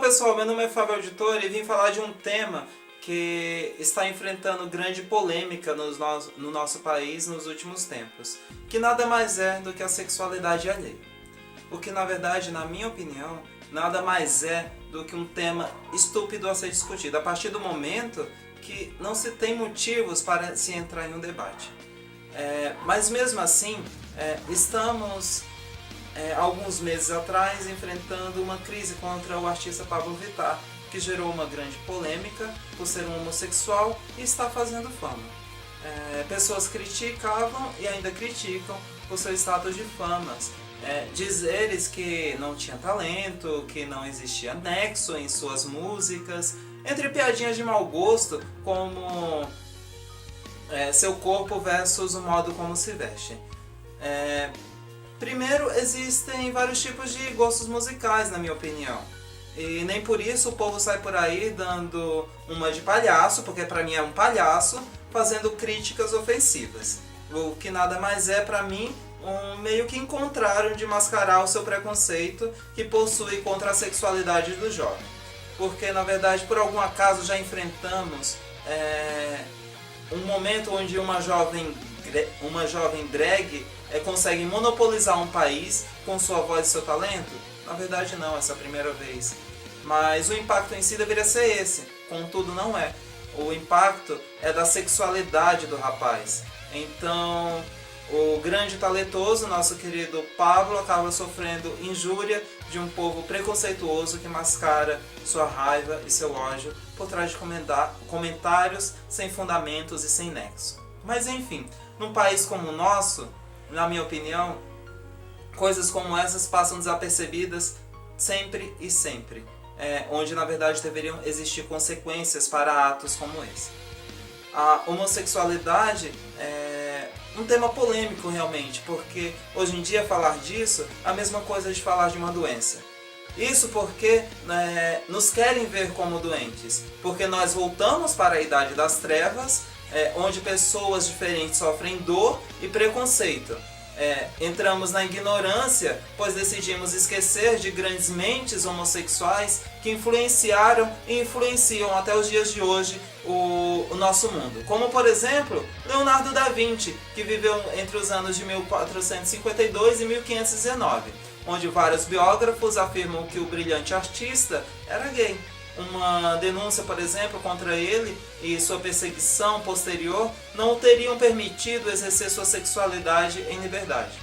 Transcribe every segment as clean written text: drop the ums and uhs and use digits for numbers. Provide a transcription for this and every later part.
pessoal, meu nome é Fábio Auditor e vim falar de um tema que está enfrentando grande polêmica no nosso país nos últimos tempos, que nada mais é do que a sexualidade alheia. O que na verdade, na minha opinião, nada mais é do que um tema estúpido a ser discutido, a partir do momento que não se tem motivos para se entrar em um debate. Mas mesmo assim, estamos alguns meses atrás enfrentando uma crise contra o artista Pablo Vittar, que gerou uma grande polêmica por ser um homossexual e está fazendo fama. Pessoas criticavam e ainda criticam por seu status de famas. Diz eles que não tinha talento, que não existia nexo em suas músicas, entre piadinhas de mau gosto, como seu corpo versus o modo como se veste. Primeiro, existem vários tipos de gostos musicais, na minha opinião. E nem por isso o povo sai por aí dando uma de palhaço, porque pra mim é um palhaço, fazendo críticas ofensivas. O que nada mais é, pra mim, um meio que encontraram de mascarar o seu preconceito que possui contra a sexualidade do jovem. Porque, na verdade, por algum acaso já enfrentamos um momento onde uma jovem drag consegue monopolizar um país com sua voz e seu talento? Na verdade não, essa é a primeira vez. Mas o impacto em si deveria ser esse, contudo não é. O impacto é da sexualidade do rapaz. Então, o grande talentoso, nosso querido Pablo, acaba sofrendo injúria de um povo preconceituoso que mascara sua raiva e seu ódio por trás de comentários sem fundamentos e sem nexo. Mas enfim, num país como o nosso, na minha opinião, coisas como essas passam desapercebidas sempre e sempre, onde na verdade deveriam existir consequências para atos como esse. A homossexualidade é um tema polêmico realmente, porque hoje em dia falar disso é a mesma coisa de falar de uma doença. Isso porque nos querem ver como doentes, porque nós voltamos para a idade das trevas, onde pessoas diferentes sofrem dor e preconceito. Entramos na ignorância, pois decidimos esquecer de grandes mentes homossexuais que influenciaram e influenciam até os dias de hoje o nosso mundo. Como, por exemplo, Leonardo da Vinci, que viveu entre os anos de 1452 e 1519, onde vários biógrafos afirmam que o brilhante artista era gay. Uma denúncia, por exemplo, contra ele e sua perseguição posterior não o teriam permitido exercer sua sexualidade em liberdade.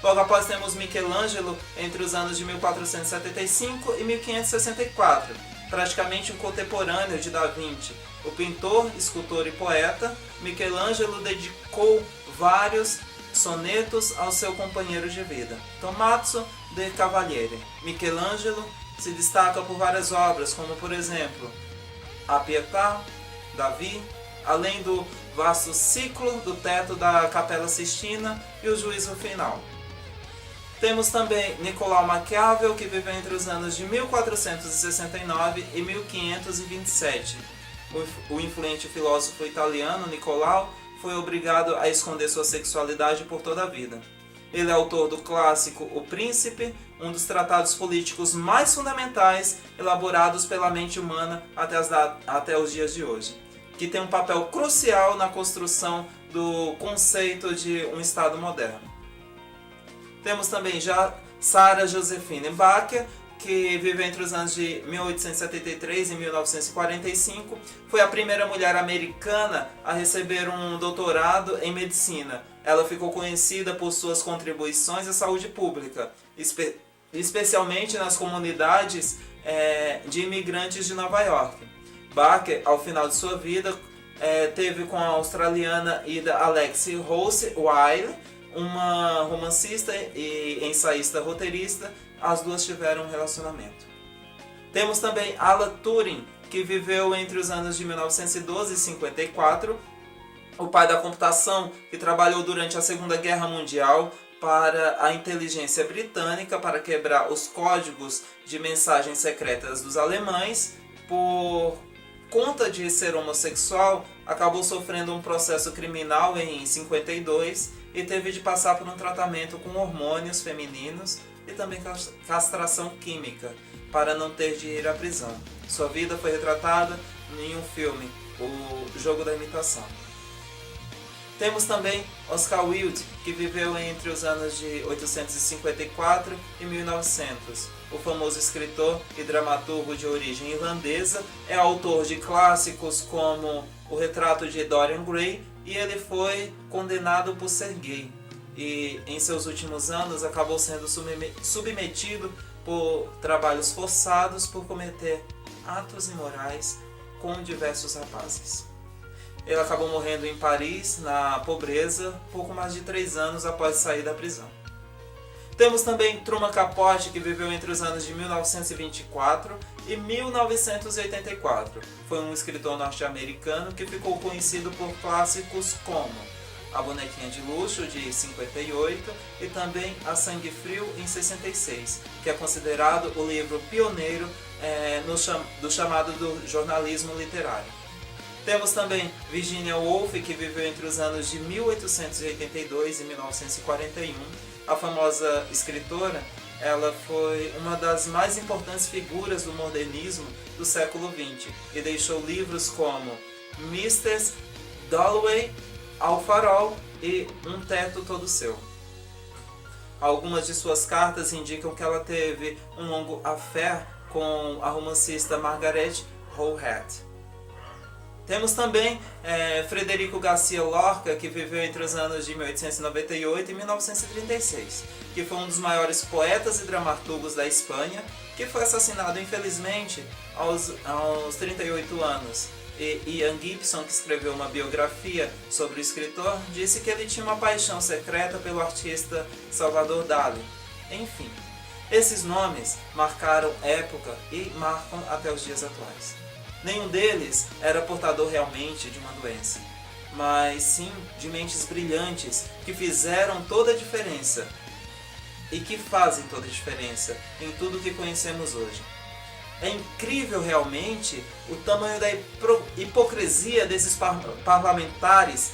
Logo após temos Michelangelo entre os anos de 1475 e 1564, praticamente um contemporâneo de Da Vinci. O pintor, escultor e poeta, Michelangelo dedicou vários sonetos ao seu companheiro de vida, Tommaso de Cavaliere. Michelangelo se destaca por várias obras, como por exemplo A Pietà, Davi, além do vasto ciclo do teto da Capela Sistina e o Juízo Final. Temos também Nicolau Maquiavel, que viveu entre os anos de 1469 e 1527. O influente filósofo italiano Nicolau foi obrigado a esconder sua sexualidade por toda a vida. Ele é autor do clássico O Príncipe, um dos tratados políticos mais fundamentais elaborados pela mente humana até os dias de hoje, que tem um papel crucial na construção do conceito de um Estado moderno. Temos também já Sarah Josephine Bach, que viveu entre os anos de 1873 e 1945, foi a primeira mulher americana a receber um doutorado em medicina. Ela ficou conhecida por suas contribuições à saúde pública, especialmente nas comunidades de imigrantes de Nova York. Bach, ao final de sua vida, teve com a australiana Ida Alexie Rose Wiley, uma romancista e ensaísta roteirista. As duas tiveram um relacionamento. Temos também Alan Turing, que viveu entre os anos de 1912 e 54, o pai da computação, que trabalhou durante a Segunda Guerra Mundial para a inteligência britânica para quebrar os códigos de mensagens secretas dos alemães. Por conta de ser homossexual, acabou sofrendo um processo criminal em 52 e teve de passar por um tratamento com hormônios femininos e também castração química, para não ter de ir à prisão. Sua vida foi retratada em um filme, O Jogo da Imitação. Temos também Oscar Wilde, que viveu entre os anos de 1854 e 1900. O famoso escritor e dramaturgo de origem irlandesa é autor de clássicos como O Retrato de Dorian Gray, e ele foi condenado por ser gay. E em seus últimos anos acabou sendo submetido por trabalhos forçados por cometer atos imorais com diversos rapazes. Ele acabou morrendo em Paris, na pobreza, pouco mais de 3 anos após sair da prisão. Temos também Truman Capote, que viveu entre os anos de 1924 e 1984. Foi um escritor norte-americano que ficou conhecido por clássicos como A Bonequinha de Luxo, de 58, e também A Sangue Frio, em 66, que é considerado o livro pioneiro do chamado do jornalismo literário. Temos também Virginia Woolf, que viveu entre os anos de 1882 e 1941. A famosa escritora, ela foi uma das mais importantes figuras do modernismo do século XX e deixou livros como Mrs. Dalloway, Ao Farol e Um Teto Todo Seu. Algumas de suas cartas indicam que ela teve um longo affair com a romancista Margaret Rowehead. Temos também Frederico Garcia Lorca, que viveu entre os anos de 1898 e 1936, que foi um dos maiores poetas e dramaturgos da Espanha, que foi assassinado infelizmente aos 38 anos. E Ian Gibson, que escreveu uma biografia sobre o escritor, disse que ele tinha uma paixão secreta pelo artista Salvador Dalí. Enfim, esses nomes marcaram época e marcam até os dias atuais. Nenhum deles era portador realmente de uma doença, mas sim de mentes brilhantes que fizeram toda a diferença e que fazem toda a diferença em tudo que conhecemos hoje. É incrível realmente o tamanho da hipocrisia desses parlamentares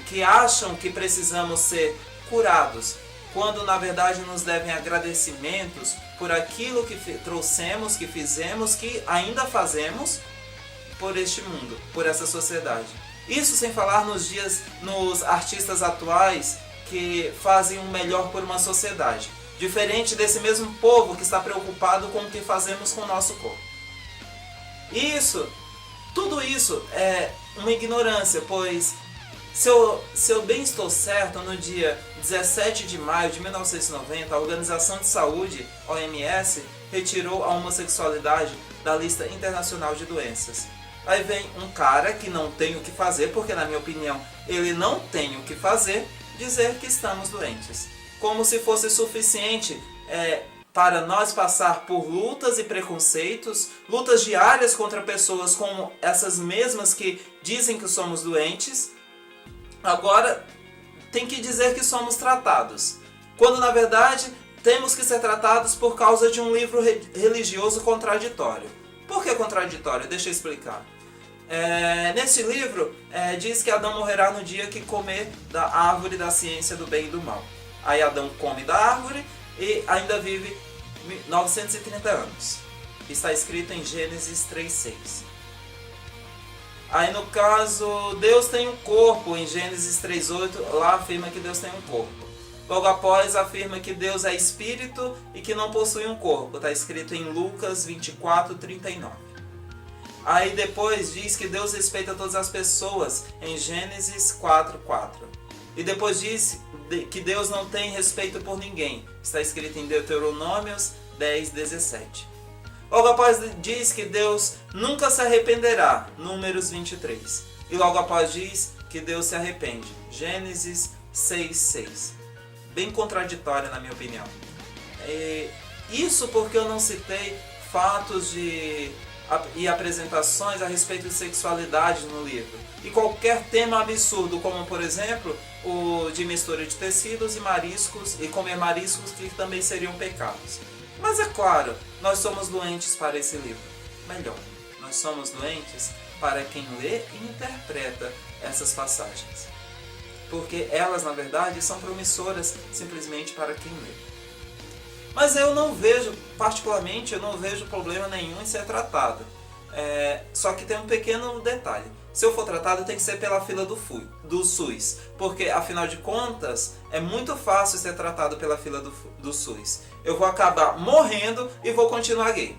que acham que precisamos ser curados, quando na verdade nos devem agradecimentos por aquilo que trouxemos, que fizemos, que ainda fazemos por este mundo, por essa sociedade. Isso sem falar nos artistas atuais que fazem o melhor por uma sociedade, diferente desse mesmo povo que está preocupado com o que fazemos com o nosso corpo. Tudo isso é uma ignorância, pois se eu bem estou certo, no dia 17 de maio de 1990, a Organização de Saúde, OMS, retirou a homossexualidade da lista internacional de doenças. Aí vem um cara que não tem o que fazer, porque na minha opinião ele não tem o que fazer, dizer que estamos doentes. Como se fosse suficiente para nós passar por lutas e preconceitos, lutas diárias contra pessoas como essas mesmas que dizem que somos doentes. Agora tem que dizer que somos tratados, quando na verdade temos que ser tratados por causa de um livro religioso contraditório. Por que contraditório? Deixa eu explicar. Nesse livro diz que Adão morrerá no dia que comer da árvore da ciência do bem e do mal. Aí Adão come da árvore e ainda vive 930 anos. Está escrito em Gênesis 3:6. Aí no caso, Deus tem um corpo, em Gênesis 3:8, lá afirma que Deus tem um corpo. Logo após afirma que Deus é espírito e que não possui um corpo. Está escrito em Lucas 24:39. Aí depois diz que Deus respeita todas as pessoas, em Gênesis 4:4. E depois diz que Deus não tem respeito por ninguém. Está escrito em Deuteronômios 10:17. Logo após diz que Deus nunca se arrependerá, Números 23. E logo após diz que Deus se arrepende, Gênesis 6:6. Bem contraditória na minha opinião. Isso porque eu não citei fatos e apresentações a respeito de sexualidade no livro. E qualquer tema absurdo, como por exemplo o de mistura de tecidos e mariscos, e comer mariscos, que também seriam pecados. Mas é claro, nós somos doentes para esse livro. Melhor, nós somos doentes para quem lê e interpreta essas passagens. Porque elas, na verdade, são promissoras simplesmente para quem lê. Mas eu não vejo, particularmente, eu não vejo problema nenhum em ser tratado. Só que tem um pequeno detalhe. Se eu for tratado, tem que ser pela fila do SUS. Porque, afinal de contas, é muito fácil ser tratado pela fila do SUS. Eu vou acabar morrendo e vou continuar gay.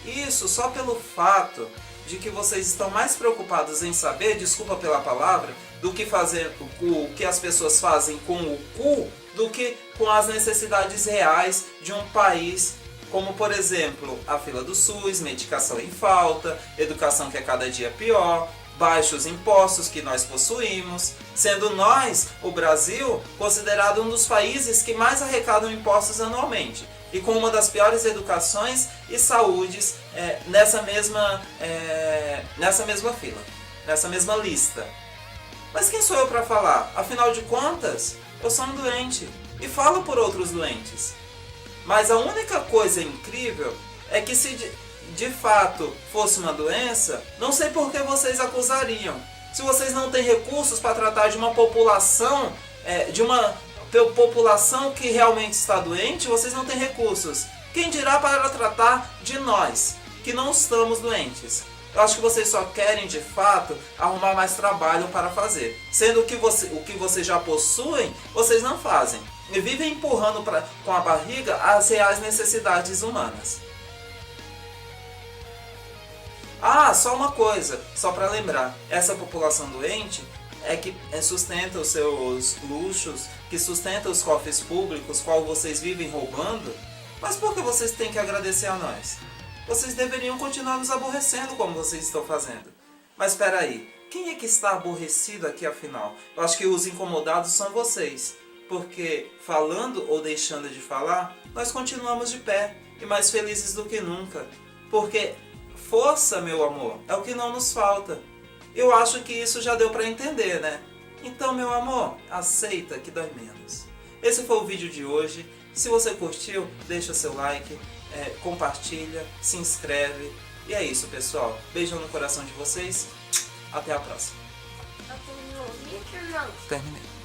Isso só pelo fato de que vocês estão mais preocupados em saber, desculpa pela palavra, do que fazer o que as pessoas fazem com o cu, do que com as necessidades reais de um país, como por exemplo a fila do SUS, medicação em falta, educação que é cada dia pior, baixos impostos que nós possuímos, sendo nós, o Brasil, considerado um dos países que mais arrecadam impostos anualmente, e com uma das piores educações e saúdes nessa mesma fila, nessa mesma lista. Mas quem sou eu para falar? Afinal de contas, eu sou um doente e falo por outros doentes. Mas a única coisa incrível é que se de fato fosse uma doença, não sei por que vocês acusariam. Se vocês não têm recursos para tratar de uma população, população que realmente está doente, vocês não têm recursos. Quem dirá para tratar de nós, que não estamos doentes? Eu acho que vocês só querem, de fato, arrumar mais trabalho para fazer. Sendo que o que vocês já possuem, vocês não fazem. E vivem empurrando com a barriga as reais necessidades humanas. Ah, só uma coisa, só para lembrar. Essa população doente é que sustenta os seus luxos, que sustenta os cofres públicos, qual vocês vivem roubando. Mas por que vocês têm que agradecer a nós? Vocês deveriam continuar nos aborrecendo como vocês estão fazendo. Mas espera aí, quem é que está aborrecido aqui afinal? Eu acho que os incomodados são vocês. Porque falando ou deixando de falar, nós continuamos de pé e mais felizes do que nunca. Porque força, meu amor, é o que não nos falta. Eu acho que isso já deu para entender, né? Então, meu amor, aceita que dói menos. Esse foi o vídeo de hoje. Se você curtiu, deixa seu like, compartilha, se inscreve. E é isso, pessoal. Beijão no coração de vocês. Até a próxima. Terminou o vídeo, não? Terminei.